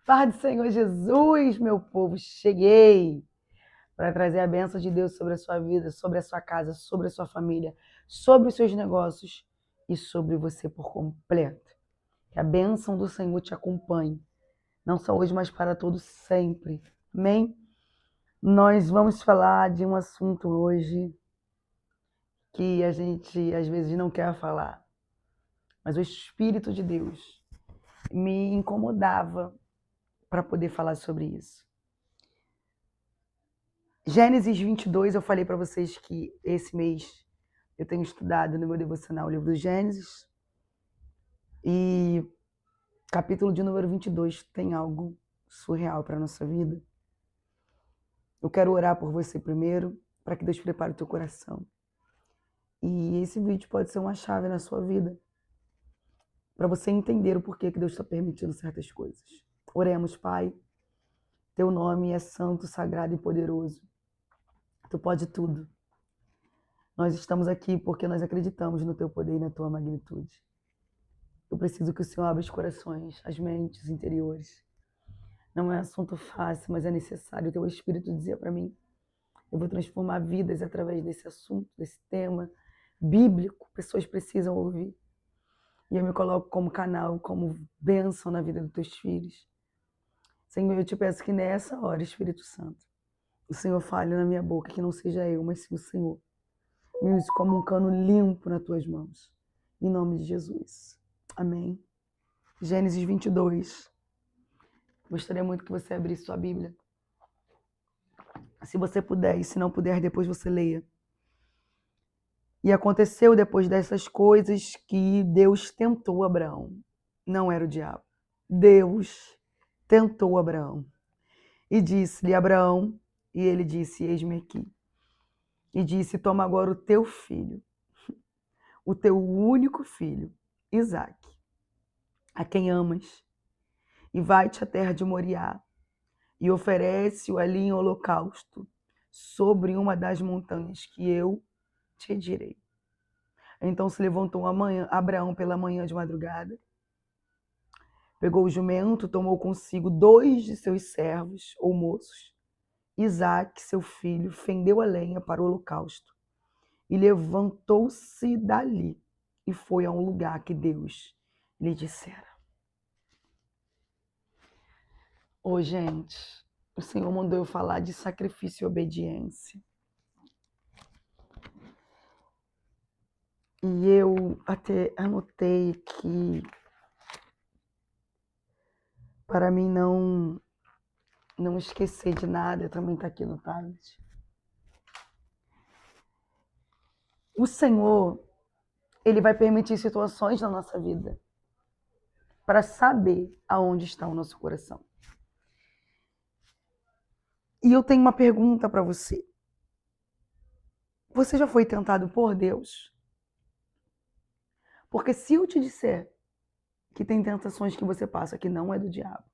Paz do Senhor Jesus, meu povo, cheguei para trazer a bênção de Deus sobre a sua vida, sobre a sua casa, sobre a sua família, sobre os seus negócios e sobre você por completo. Que a bênção do Senhor te acompanhe, não só hoje, mas para todos sempre. Amém? Nós vamos falar de um assunto hoje que a gente às vezes não quer falar, mas o Espírito de Deus me incomodava para poder falar sobre isso. Gênesis 22, eu falei para vocês que esse mês eu tenho estudado no meu devocional o livro do Gênesis. E capítulo de número 22 tem algo surreal para a nossa vida. Eu quero orar por você primeiro, para que Deus prepare o teu coração. E esse vídeo pode ser uma chave na sua vida, para você entender o porquê que Deus está permitindo certas coisas. Oremos, Pai. Teu nome é santo, sagrado e poderoso. Tu pode tudo. Nós estamos aqui porque nós acreditamos no teu poder e na tua magnitude. Eu preciso que o Senhor abra os corações, as mentes interiores. Não é assunto fácil, mas é necessário. O teu Espírito dizia para mim, eu vou transformar vidas através desse assunto, desse tema bíblico. Pessoas precisam ouvir. E eu me coloco como canal, como bênção na vida dos teus filhos. Senhor, eu te peço que nessa hora, Espírito Santo, o Senhor fale na minha boca, que não seja eu, mas sim o Senhor. Me use como um cano limpo nas tuas mãos. Em nome de Jesus. Amém. Gênesis 22. Gostaria muito que você abrisse sua Bíblia. Se você puder, e se não puder, depois você leia. E aconteceu depois dessas coisas que Deus tentou Abraão. Não era o diabo. Deus tentou Abraão. E disse-lhe, Abraão, e ele disse, eis-me aqui. E disse, toma agora o teu filho, o teu único filho, Isaque, a quem amas, e vai-te à terra de Moriá, e oferece-o ali em holocausto, sobre uma das montanhas que eu te direi. Então se levantou Abraão pela manhã de madrugada, pegou o jumento, tomou consigo 2 de seus servos ou moços, Isaque, seu filho, fendeu a lenha para o holocausto, e levantou-se dali, e foi a um lugar que Deus lhe dissera. Ô, gente, o Senhor mandou eu falar de sacrifício e obediência. E eu até anotei que para mim não esquecer de nada, também está aqui no tablet. O Senhor, Ele vai permitir situações na nossa vida para saber aonde está o nosso coração. E eu tenho uma pergunta para você. Você já foi tentado por Deus? Porque se eu te disser que tem tentações que você passa que não é do diabo,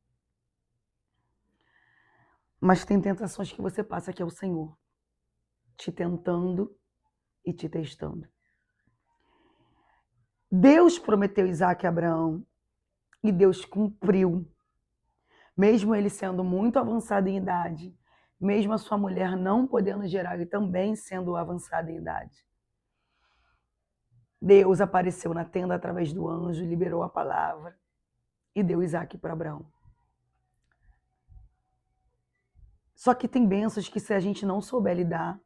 mas tem tentações que você passa que é o Senhor te tentando e te testando. Deus prometeu Isaque a Abraão e Deus cumpriu. Mesmo ele sendo muito avançado em idade, mesmo a sua mulher não podendo gerar e também sendo avançada em idade. Deus apareceu na tenda através do anjo, liberou a palavra e deu Isaque para Abraão. Só que tem bênçãos que se a gente não souber lidar,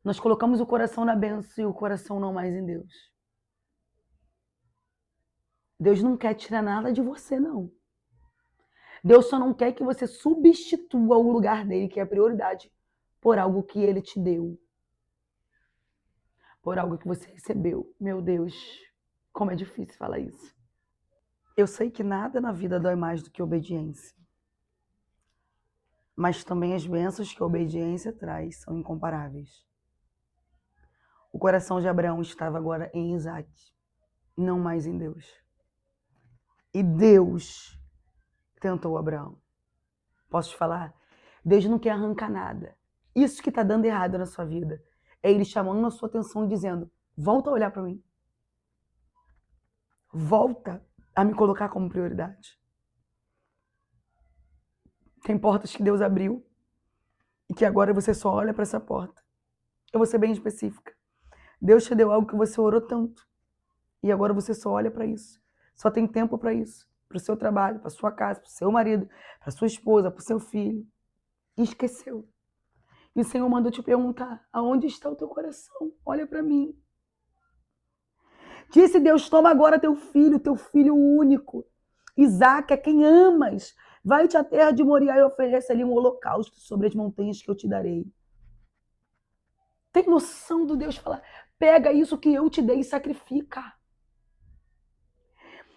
nós colocamos o coração na bênção e o coração não mais em Deus. Deus não quer tirar nada de você, não. Deus só não quer que você substitua o lugar dele, que é a prioridade, por algo que ele te deu. Por algo que você recebeu. Meu Deus, como é difícil falar isso. Eu sei que nada na vida dói mais do que obediência. Mas também as bênçãos que a obediência traz são incomparáveis. O coração de Abraão estava agora em Isaque, não mais em Deus. E Deus tentou Abraão. Posso te falar? Deus não quer arrancar nada. Isso que está dando errado na sua vida é Ele chamando a sua atenção e dizendo, volta a olhar para mim. Volta a me colocar como prioridade. Tem portas que Deus abriu e que agora você só olha para essa porta. Eu vou ser bem específica. Deus te deu algo que você orou tanto e agora você só olha para isso. Só tem tempo para isso. Para o seu trabalho, para sua casa, para o seu marido, para sua esposa, para o seu filho. E esqueceu. E o Senhor mandou te perguntar, aonde está o teu coração? Olha para mim. Disse Deus, toma agora teu filho único. Isaac, a quem amas. Vai-te à terra de Moriá e oferece ali um holocausto sobre as montanhas que eu te darei. Tem noção do Deus falar, pega isso que eu te dei e sacrifica.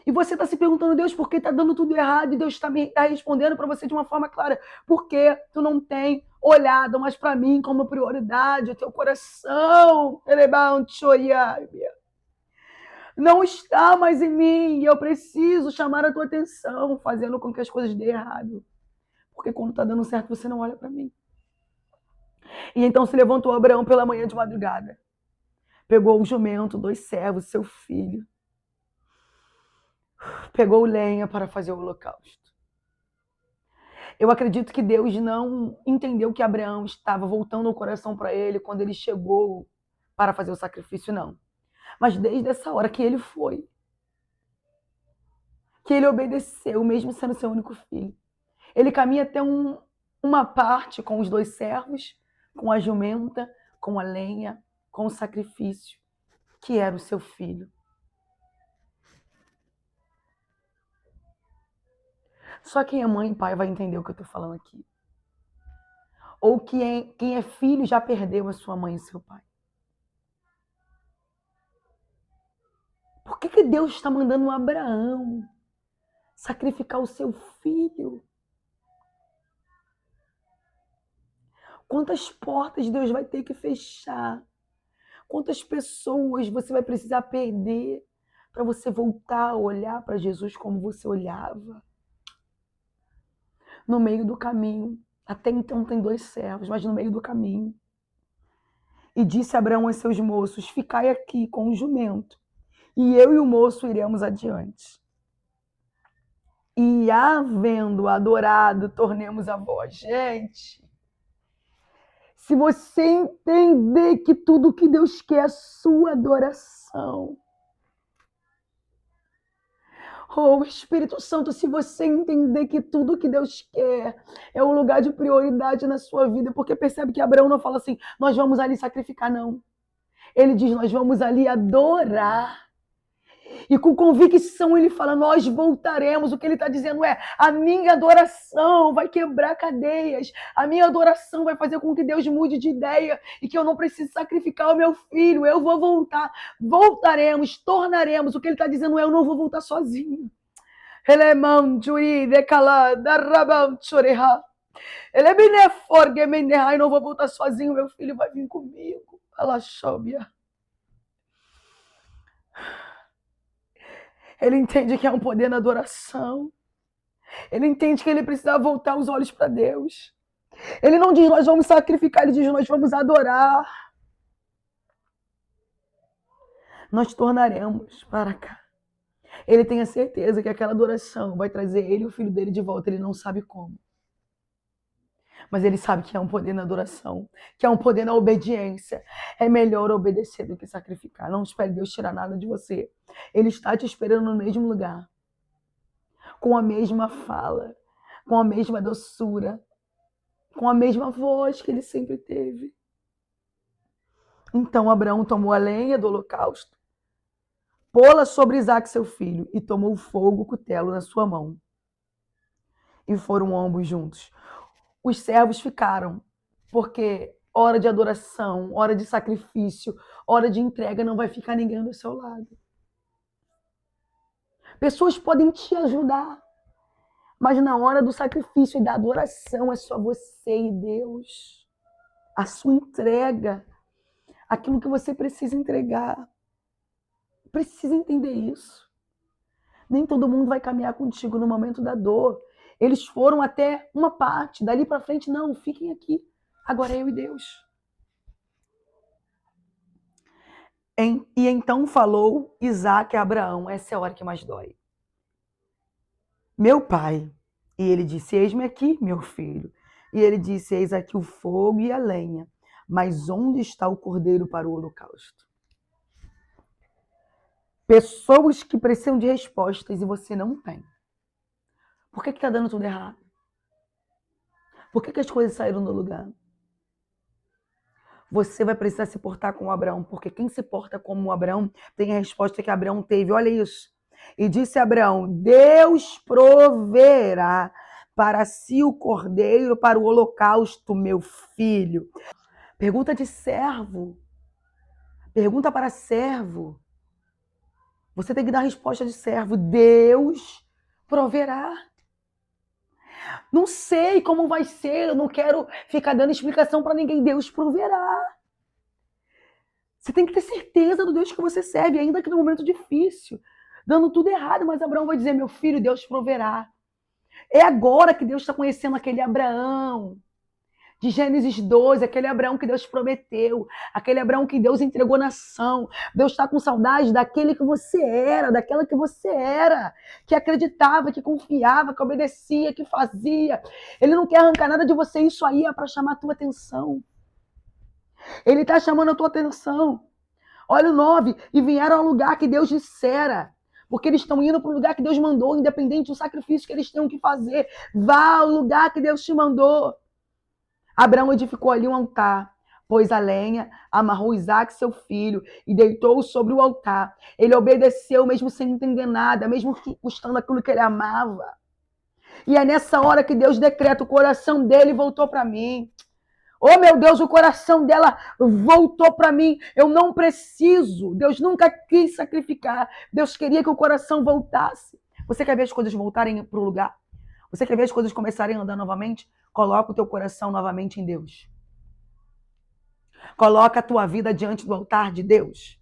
E você está se perguntando, Deus, por que está dando tudo errado? E Deus está respondendo para você de uma forma clara. Porque tu não tem olhado mais para mim como prioridade, o teu coração. Não está mais em mim. E eu preciso chamar a tua atenção, fazendo com que as coisas dêem errado. Porque quando está dando certo, você não olha para mim. E então se levantou Abraão pela manhã de madrugada. Pegou o jumento, 2 servos, seu filho. Pegou lenha para fazer o holocausto. Eu acredito que Deus não entendeu que Abraão estava voltando o coração para ele quando ele chegou para fazer o sacrifício, não. Mas desde essa hora que ele foi, que ele obedeceu, mesmo sendo seu único filho. Ele caminha até uma parte com os 2 servos, com a jumenta, com a lenha, com o sacrifício, que era o seu filho. Só quem é mãe e pai vai entender o que eu estou falando aqui. Ou quem é filho já perdeu a sua mãe e seu pai. Por que Deus está mandando um Abraão sacrificar o seu filho? Quantas portas Deus vai ter que fechar? Quantas pessoas você vai precisar perder para você voltar a olhar para Jesus como você olhava? No meio do caminho. Até então tem 2 servos, mas no meio do caminho. E disse Abraão aos seus moços, ficai aqui com o jumento, e eu e o moço iremos adiante. E havendo adorado, tornemos a voz. Gente, se você entender que tudo que Deus quer é a sua adoração. Oh, Espírito Santo, se você entender que tudo que Deus quer é um lugar de prioridade na sua vida, porque percebe que Abraão não fala assim, nós vamos ali sacrificar, não. Ele diz, nós vamos ali adorar. E com convicção ele fala, nós voltaremos. O que ele está dizendo é, a minha adoração vai quebrar cadeias. A minha adoração vai fazer com que Deus mude de ideia e que eu não precise sacrificar o meu filho. Eu vou voltar. Voltaremos, tornaremos. O que ele está dizendo é, eu não vou voltar sozinho. Eu não vou voltar sozinho, meu filho vai vir comigo. Ele entende que há um poder na adoração. Ele entende que ele precisa voltar os olhos para Deus. Ele não diz, nós vamos sacrificar, ele diz, nós vamos adorar. Nós tornaremos para cá. Ele tem a certeza que aquela adoração vai trazer ele e o filho dele de volta. Ele não sabe como. Mas ele sabe que há um poder na adoração, que há um poder na obediência. É melhor obedecer do que sacrificar. Não espere Deus tirar nada de você. Ele está te esperando no mesmo lugar. Com a mesma fala, com a mesma doçura, com a mesma voz que ele sempre teve. Então Abraão tomou a lenha do holocausto, pô-la sobre Isaque, seu filho, e tomou o fogo, o cutelo na sua mão. E foram ambos juntos. Os servos ficaram, porque hora de adoração, hora de sacrifício, hora de entrega, não vai ficar ninguém do seu lado. Pessoas podem te ajudar, mas na hora do sacrifício e da adoração é só você e Deus. A sua entrega, aquilo que você precisa entregar. Precisa entender isso. Nem todo mundo vai caminhar contigo no momento da dor. Eles foram até uma parte, dali para frente, não, fiquem aqui. Agora é eu e Deus. E então falou Isaque a Abraão, essa é a hora que mais dói. Meu pai, E ele disse: Eis-me aqui, meu filho. E ele disse: Eis aqui o fogo e a lenha, mas onde está o cordeiro para o holocausto? Pessoas que precisam de respostas e você não tem. Por que está dando tudo errado? Por que as coisas saíram do lugar? Você vai precisar se portar como Abraão, porque quem se porta como Abraão tem a resposta que Abraão teve. Olha isso. E disse Abraão: Deus proverá para si o cordeiro para o holocausto, meu filho. Pergunta de servo. Pergunta para servo. Você tem que dar a resposta de servo. Deus proverá. Não sei como vai ser, eu não quero ficar dando explicação para ninguém. Deus proverá. Você tem que ter certeza do Deus que você serve, ainda que no momento difícil, dando tudo errado, mas Abraão vai dizer: meu filho, Deus proverá. É agora que Deus está conhecendo aquele Abraão de Gênesis 12, aquele Abraão que Deus prometeu, aquele Abraão que Deus entregou nação. Deus está com saudade daquele que você era, daquela que você era, que acreditava, que confiava, que obedecia, que fazia. Ele não quer arrancar nada de você, isso aí é para chamar a tua atenção. Ele está chamando a tua atenção. Olha o 9, e vieram ao lugar que Deus dissera, porque eles estão indo para o lugar que Deus mandou, independente do sacrifício que eles tenham que fazer. Vá ao lugar que Deus te mandou. Abraão edificou ali um altar, pôs a lenha, amarrou Isaque, seu filho, e deitou-o sobre o altar. Ele obedeceu, mesmo sem entender nada, mesmo custando aquilo que ele amava. E é nessa hora que Deus decreta: o coração dele voltou para mim. Oh, meu Deus, o coração dela voltou para mim. Eu não preciso. Deus nunca quis sacrificar. Deus queria que o coração voltasse. Você quer ver as coisas voltarem para o lugar? Você quer ver as coisas começarem a andar novamente? Coloca o teu coração novamente em Deus. Coloca a tua vida diante do altar de Deus.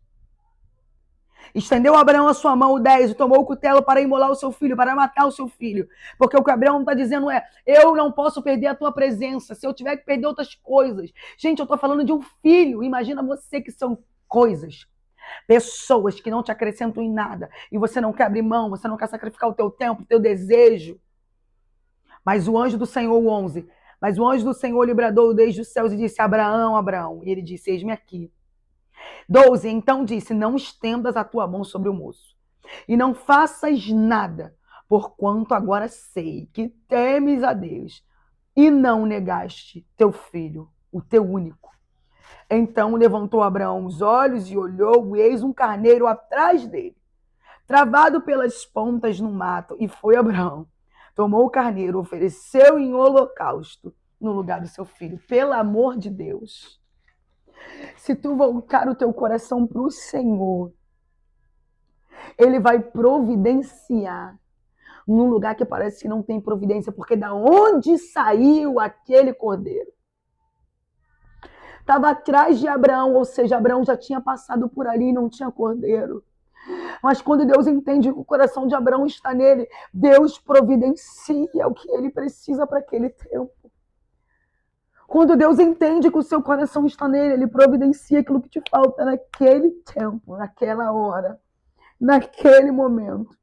Estendeu Abraão a sua mão, o 10, e tomou o cutelo para imolar o seu filho, para matar o seu filho. Porque o que Abraão está dizendo é: eu não posso perder a tua presença, se eu tiver que perder outras coisas. Gente, eu estou falando de um filho. Imagina você que são coisas, pessoas que não te acrescentam em nada, e você não quer abrir mão, você não quer sacrificar o teu tempo, o teu desejo. Mas o anjo do Senhor, 11, mas o anjo do Senhor lhe bradou desde os céus e disse: Abraão, Abraão. E ele disse: eis-me aqui. 12, então disse: não estendas a tua mão sobre o moço, e não faças nada, porquanto agora sei que temes a Deus, e não negaste teu filho, o teu único. Então levantou Abraão os olhos e olhou, e eis um carneiro atrás dele, travado pelas pontas no mato, e foi Abraão. Tomou o carneiro, ofereceu em holocausto no lugar do seu filho. Pelo amor de Deus, se tu voltar o teu coração para o Senhor, Ele vai providenciar num lugar que parece que não tem providência, porque da onde saiu aquele cordeiro? Estava atrás de Abraão, ou seja, Abraão já tinha passado por ali e não tinha cordeiro. Mas quando Deus entende que o coração de Abraão está nele, Deus providencia o que ele precisa para aquele tempo. Quando Deus entende que o seu coração está nele, ele providencia aquilo que te falta naquele tempo, naquela hora, naquele momento.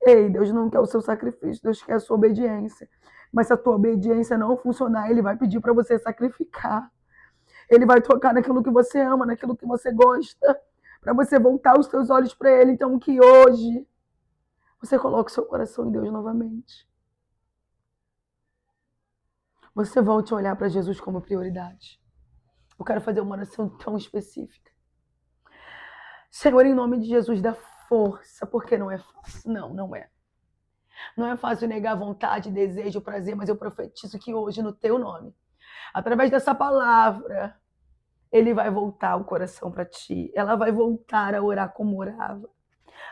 Ei, Deus não quer o seu sacrifício, Deus quer a sua obediência. Mas se a tua obediência não funcionar, Ele vai pedir para você sacrificar. Ele vai tocar naquilo que você ama, naquilo que você gosta, para você voltar os seus olhos para Ele. Então que hoje você coloque o seu coração em Deus novamente. Você volte a olhar para Jesus como prioridade. Eu quero fazer uma oração tão específica. Senhor, em nome de Jesus, dá força, porque não é fácil. Não, não é. Não é fácil negar vontade, desejo, prazer, mas eu profetizo que hoje, no teu nome, através dessa palavra, ele vai voltar o coração para ti. Ela vai voltar a orar como orava,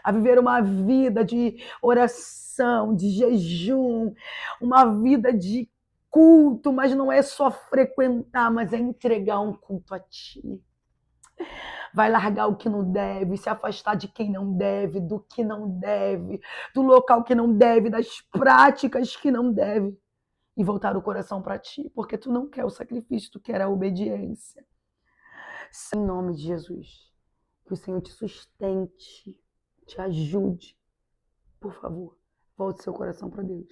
a viver uma vida de oração, de jejum, uma vida de culto, mas não é só frequentar, mas é entregar um culto a ti. Vai largar o que não deve, se afastar de quem não deve, do que não deve, do local que não deve, das práticas que não deve, e voltar o coração para ti, porque tu não quer o sacrifício, tu quer a obediência. Em nome de Jesus, que o Senhor te sustente, te ajude. Por favor, volte seu coração para Deus.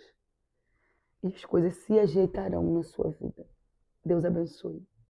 e as coisas se ajeitarão na sua vida. Deus abençoe.